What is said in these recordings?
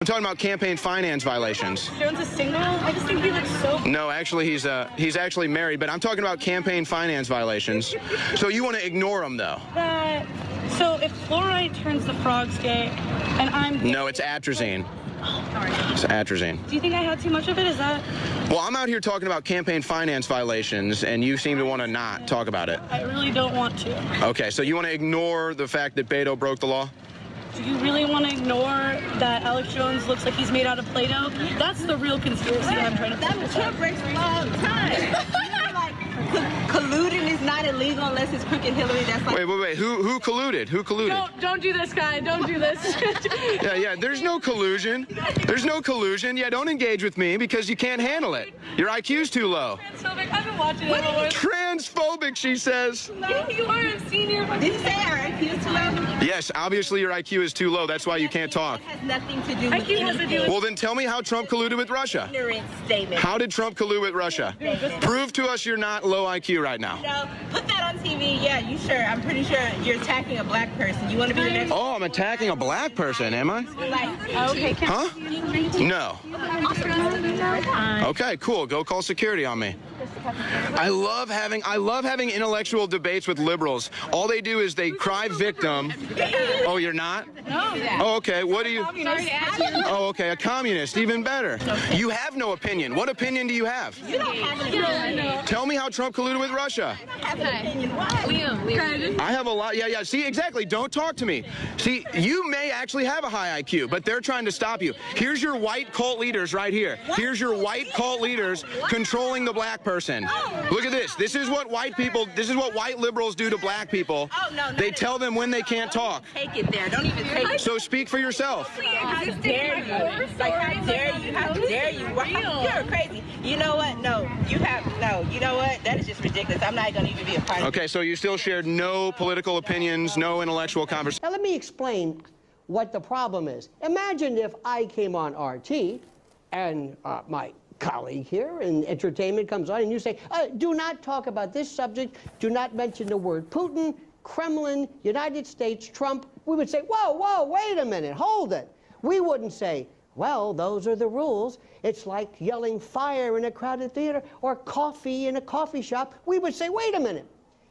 talking about campaign finance violations. Jones is single? I just think he looks so... No, actually, he's actually married, but I'm talking about campaign finance violations. So you want to ignore him, though? So if fluoride turns the frogs gay, and I'm gay... No, it's atrazine. It's atrazine. Do you think I had too much of it? Is that... Well, I'm out here talking about campaign finance violations, and you seem to want to not talk about it. I really don't want to. Okay, so you want to ignore the fact that Beto broke the law? Do you really want to ignore that Alex Jones looks like he's made out of Play-Doh? That's the real conspiracy that I'm trying to figure out. Trump breaks the law all the time. Colluding is not illegal unless it's crooked Hillary. That's like... Wait. Who colluded? Who colluded? Don't do this, guy. Don't do this. Yeah. There's no collusion. There's no collusion. Yeah, don't engage with me because you can't handle it. Your IQ's too low. Transphobic. I've been watching it more. Transphobic, she says. No, you are. I've seen you. Did you say our IQ is too low? Yes, obviously your IQ is too low. That's why you can't talk. It has nothing to do with IQ has to do with... Well, then tell me how Trump colluded with Russia. ignorant statement. How did Trump collude with Russia? Prove to us you're not low IQ right now. No, put that on TV. Yeah, you sure? I'm pretty sure you're attacking a black person. You want to be the next... Oh, I'm attacking a black person, am I? Okay. Huh? No. Okay, cool. Go call security on me. I love having intellectual debates with liberals. All they do is they cry victim. Oh, you're not? No. Oh, okay. What do you... Oh, okay. A communist. Even better. You have no opinion. What opinion do you have? You don't have an opinion. Tell me how Trump colluded with Russia. I have an opinion. Why? I have a lot. Yeah. See, exactly. Don't talk to me. See, you may actually have a high IQ, but they're trying to stop you. Here's your white cult leaders right here. Here's your white cult leaders controlling the black person. Look at this. This is what white liberals do to black people. They tell them when they can't talk. Take it there. Don't even take it. So speak for yourself. How dare you? Like, how dare you? How dare you? You're crazy. You know what? No. You know what? That is just ridiculous. I'm not going to even be a part of it. Okay, so you still shared no political opinions, no intellectual conversation. Now, let me explain what the problem is. Imagine if I came on RT and my colleague here in entertainment comes on and you say, do not talk about this subject, do not mention the word Putin, Kremlin, United States, Trump. We would say, whoa, wait a minute, hold it. We wouldn't say, well, those are the rules. It's like yelling fire in a crowded theater or coffee in a coffee shop. We would say, wait a minute,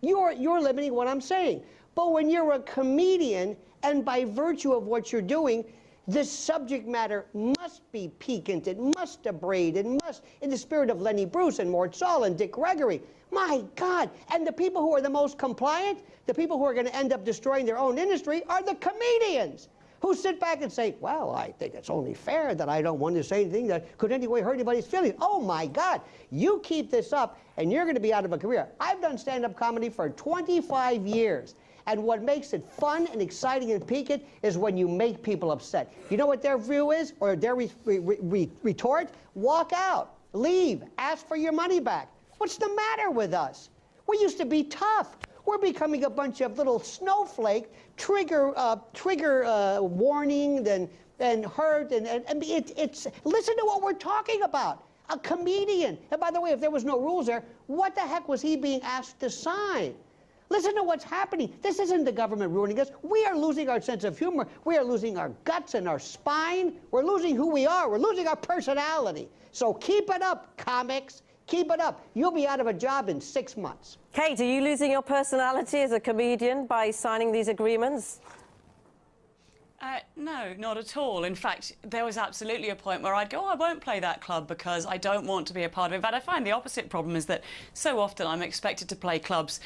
you're limiting what I'm saying. But when you're a comedian and by virtue of what you're doing, this subject matter must be piquant, it must abrade, it must, in the spirit of Lenny Bruce and Mort Sahl and Dick Gregory. My God, and the people who are the most compliant, the people who are going to end up destroying their own industry are the comedians who sit back and say, well, I think it's only fair that I don't want to say anything that could in any way hurt anybody's feelings. Oh my God, you keep this up and you're going to be out of a career. I've done stand-up comedy for 25 years. And what makes it fun and exciting and piquant is when you make people upset. You know what their view is, or their retort? Walk out, leave, ask for your money back. What's the matter with us? We used to be tough. We're becoming a bunch of little snowflake, trigger warning, and hurt, and it's, listen to what we're talking about. A comedian. And by the way, if there was no rules there, what the heck was he being asked to sign? Listen to what's happening. This isn't the government ruining us. We are losing our sense of humor. We are losing our guts and our spine. We're losing who we are. We're losing our personality. So keep it up, comics. Keep it up. You'll be out of a job in 6 months. Kate, are you losing your personality as a comedian by signing these agreements? No, not at all. In fact, there was absolutely a point where I'd go, oh, I won't play that club because I don't want to be a part of it. In fact, I find the opposite problem is that so often I'm expected to play clubs,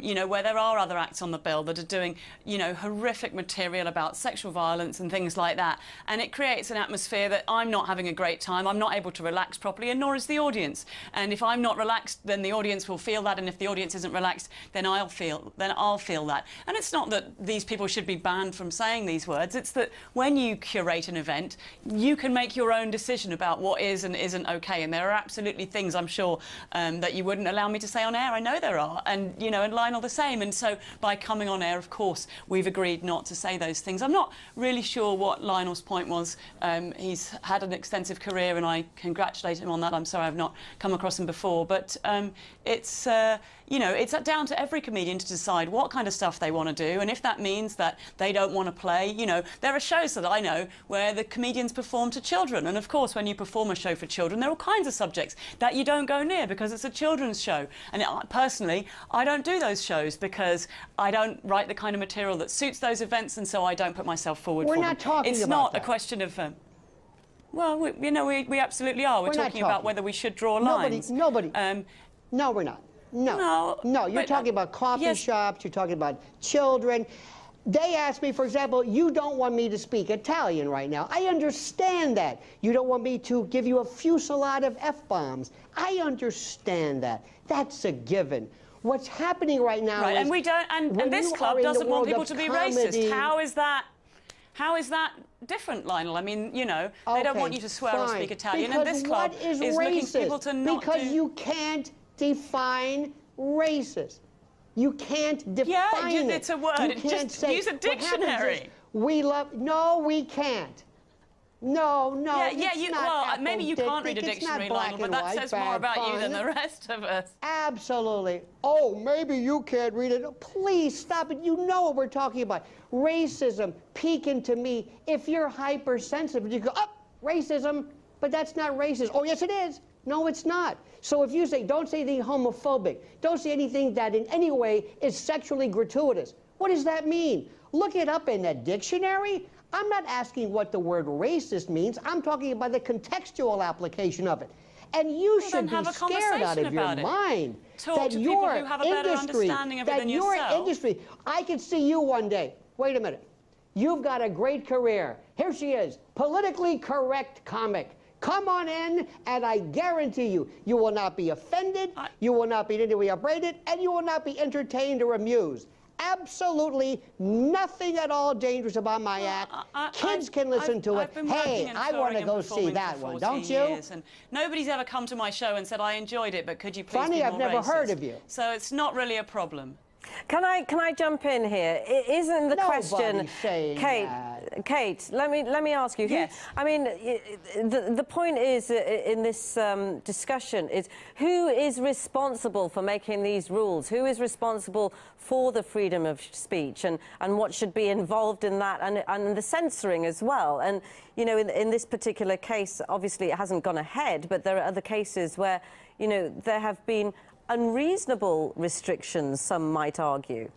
you know, where there are other acts on the bill that are doing, you know, horrific material about sexual violence and things like that. And it creates an atmosphere that I'm not having a great time, I'm not able to relax properly, and nor is the audience. And if I'm not relaxed, then the audience will feel that, and if the audience isn't relaxed, then I'll feel that. And it's not that these people should be banned from saying these words. It's that when you curate an event, you can make your own decision about what is and isn't okay. And there are absolutely things, I'm sure, that you wouldn't allow me to say on air. I know there are. And, you know, and Lionel the same. And so by coming on air, of course, we've agreed not to say those things. I'm not really sure what Lionel's point was. He's had an extensive career, and I congratulate him on that. I'm sorry I've not come across him before. But it's, you know, it's down to every comedian to decide what kind of stuff they want to do. And if that means that they don't want to play, you know, know, there are shows that I know where the comedians perform to children, and of course when you perform a show for children there are all kinds of subjects that you don't go near because it's a children's show. And personally, I don't do those shows because I don't write the kind of material that suits those events, and so I don't put myself forward for them. We're not talking it's about not that. a question of well, we absolutely are. We're talking about whether we should draw lines. Nobody. No, we're not. No. No, you're talking about coffee shops, you're talking about children. They asked me, for example, you don't want me to speak Italian right now. I understand that. You don't want me to give you a fusillade of F-bombs. I understand that. That's a given. What's happening right now is... and we don't, and this club doesn't want people to be racist. How is that different, Lionel? I mean, you know, they don't want you to swear or speak Italian, and this club is looking for people to not because you can't define racist. You can't define it. It's a word. You can't Just say, use a dictionary. We love... No, we can't. No, well, maybe you can't read a dictionary, Lionel, but that says more about you than the rest of us. Absolutely. Oh, maybe you can't read it. Please stop it. You know what we're talking about. Racism, peeking to me. If you're hypersensitive, you go, oh, racism, but that's not racist. Oh, yes, it is. No, it's not. So if you say, don't say anything homophobic, don't say anything that in any way is sexually gratuitous, what does that mean? Look it up in that dictionary. I'm not asking what the word racist means. I'm talking about the contextual application of it. And you should be scared out of your mind that your industry, I could see you one day. Wait a minute. You've got a great career. Here she is, politically correct comic. Come on in, and I guarantee you, you will not be offended, you will not be in any way upbraided, and you will not be entertained or amused. Absolutely nothing at all dangerous about my act. Kids can listen to it. Hey, I want to go see that one, don't you? And nobody's ever come to my show and said, I enjoyed it, but could you please Funny, be more I've never racist? heard of you. So it's not really a problem. Can I jump in here? Isn't the question, Kate? Let me ask you. Yes. I mean, the point is in this discussion is who is responsible for making these rules? Who is responsible for the freedom of speech and what should be involved in that and the censoring as well? And you know, in this particular case, obviously it hasn't gone ahead, but there are other cases where you know there have been unreasonable restrictions, some might argue.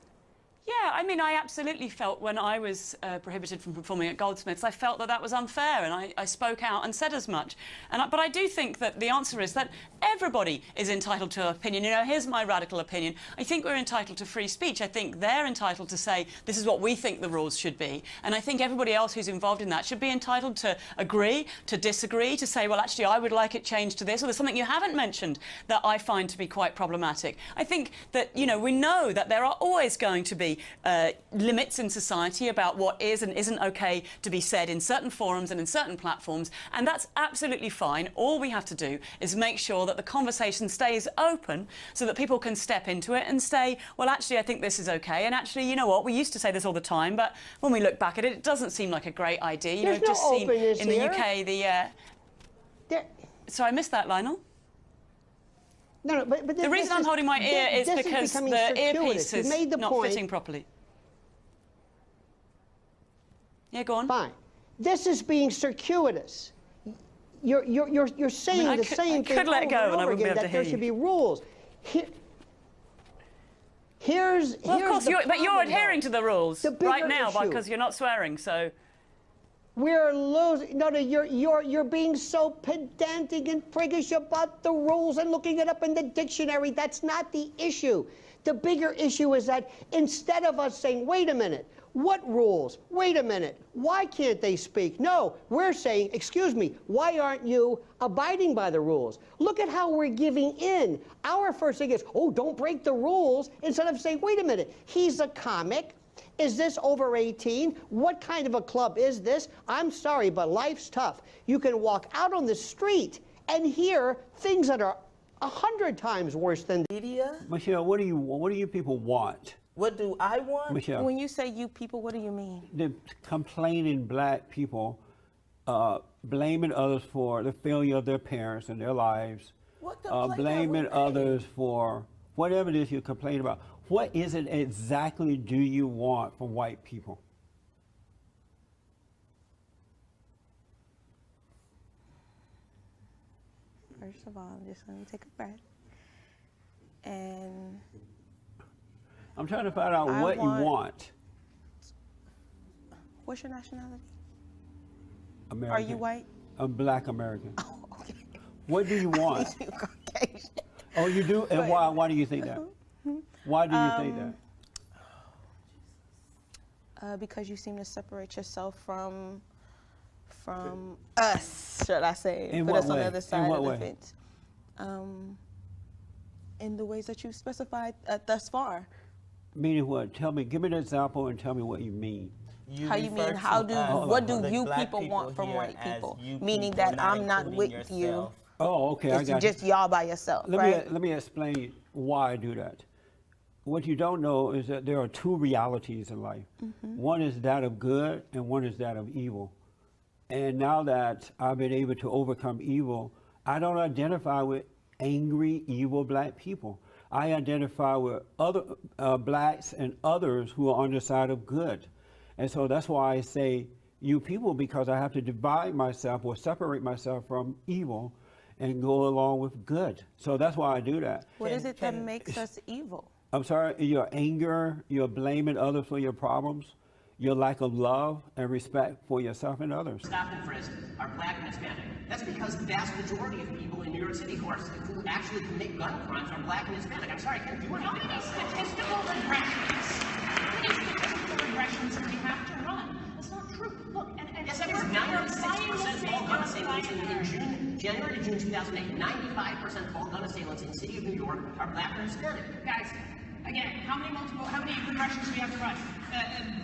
Yeah, I mean, I absolutely felt when I was prohibited from performing at Goldsmiths, I felt that that was unfair, and I spoke out and said as much. But I do think that the answer is that everybody is entitled to opinion. You know, here's my radical opinion. I think we're entitled to free speech. I think they're entitled to say, this is what we think the rules should be. And I think everybody else who's involved in that should be entitled to agree, to disagree, to say, well, actually, I would like it changed to this, or there's something you haven't mentioned that I find to be quite problematic. I think that, you know, we know that there are always going to be limits in society about what is and isn't okay to be said in certain forums and in certain platforms, and that's absolutely fine. All we have to do is make sure that the conversation stays open so that people can step into it and say, well, actually, I think this is okay, and actually, you know what, we used to say this all the time, but when we look back at it, it doesn't seem like a great idea. You know, There's no just seen openness in the here. UK So I missed that, Lionel. No, but the reason I'm holding my ear is because the earpiece is not point. fitting properly. Yeah, go on. Fine. This is being circuitous. You're saying the same thing over and over again, that there should be rules. Here's of course, but you're adhering to the rules right now issue. because you're not swearing. So we're losing. No, you're being so pedantic and priggish about the rules and looking it up in the dictionary. That's not the issue. The bigger issue is that instead of us saying, wait a minute, what rules? Wait a minute. Why can't they speak? No, we're saying, excuse me, why aren't you abiding by the rules? Look at how we're giving in. Our first thing is, oh, don't break the rules, instead of saying, wait a minute, he's a comic. Is this over 18? What kind of a club is this? I'm sorry, but life's tough. You can walk out on the street and hear things that are 100 times worse than media. Michelle, what do you people want? What do I want? Michelle. When you say you people, what do you mean? The complaining black people blaming others for the failure of their parents and their lives. What complaint blaming have we made? others for whatever it is you complain about. What is it exactly do you want from white people? first of all, just let me take a breath. And I'm trying to find out what you want. what's your nationality? American. Are you white? I'm Black American. Oh, okay. What do you want? You Caucasian. Oh, you do? And why? Why do you think that? Why do you think that? Because you seem to separate yourself from us, should I say? In Put what us on way? the other In side what of the way? fence. In the ways that you've specified thus far. Meaning what? Tell me. Give me an example and tell me what you mean. How you mean? How do? What do you people want from white people? Meaning that I'm not with you. Oh, okay. I It's got just y'all by yourself, right? Let me explain why I do that. What you don't know is that there are two realities in life. One is that of good and one is that of evil. And now that I've been able to overcome evil, I don't identify with angry, evil Black people. I identify with other Blacks and others who are on the side of good. And so that's why I say you people, because I have to divide myself or separate myself from evil and go along with good. So that's why I do that. What is it that makes us evil? I'm sorry, your anger, your blaming others for your problems, your lack of love and respect for yourself and others. Stopped and frisked are Black and Hispanic. That's because the vast majority of people in New York City who actually commit gun crimes are Black and Hispanic. I'm sorry, I can't do anything about that. Statistical regressions we have to run. That's not true. Look, and Yes, that was 96% of all gun assailants in January to June 2008. 95% of all gun assailants in the city of New York are Black or Hispanic. guys, again, how many regressions do we have to run?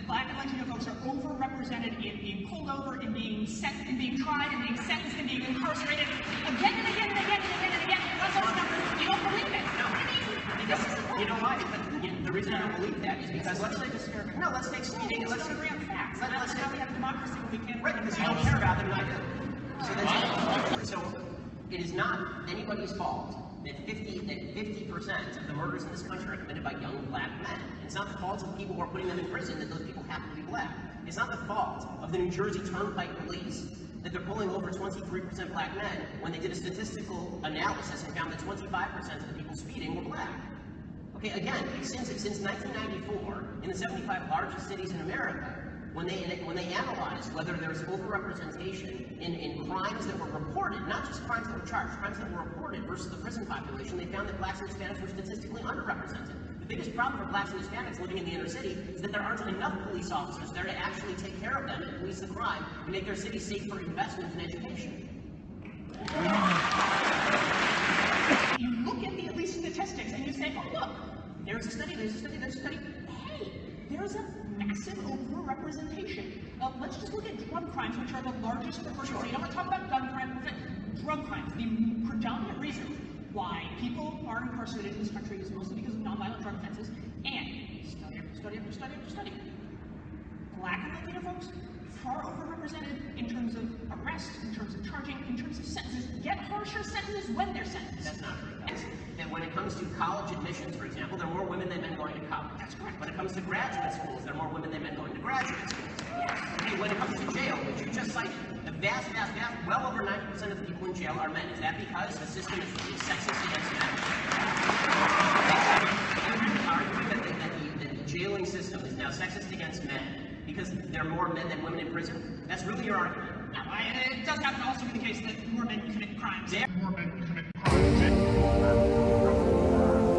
Black and Latino folks are overrepresented in being pulled over, in being tried, in being sentenced, in being incarcerated again and again and again and again and again. What's those numbers? You don't believe it? No. Because, you know why? The reason I don't believe that is because let's take speeding and let's agree on facts. That's how we have democracy when we can't. Right, because you don't care about them and I do. So it is not anybody's fault that 50% of the murders in this country are committed by young Black men. It's not the fault of the people who are putting them in prison that those people happen to be Black. It's not the fault of the New Jersey Turnpike Police that they're pulling over 23% Black men when they did a statistical analysis and found that 25% of the people speeding were Black. Okay, again, since 1994, in the 75 largest cities in America, when they analyzed whether there's overrepresentation in crimes that were reported, not just crimes that were charged, crimes that were reported versus the prison population, they found that Blacks and Hispanics were statistically underrepresented. The biggest problem for Blacks and Hispanics living in the inner city is that there aren't enough police officers there to actually take care of them and police the crime and make their city safe for investment in education. You look at the at least statistics and you say, oh look, there's a study. Hey, there's a massive overrepresentation. Let's just look at drug crimes, which are the largest proportion. So you don't want to talk about gun crimes, drug crimes. The predominant reason why people are incarcerated in this country is mostly because of nonviolent drug offenses. And study after study, Black and Latino folks far overrepresented in terms of arrests, in terms of charging, in terms of sentences, get harsher sentences when they're sentenced. That's not true. That when it comes to college admissions, for example, there are more women than men going to college. That's correct. When it comes to graduate schools, there are more women than men going to graduate schools. Okay, when it comes to jail, which you just cited, the vast, well over 90% of the people in jail are men. Is that because the system is sexist against men? You're arguing that the jailing system is now sexist against men because there are more men than women in prison? That's really your argument. No, it does happen to also be the case that more men commit crimes. More men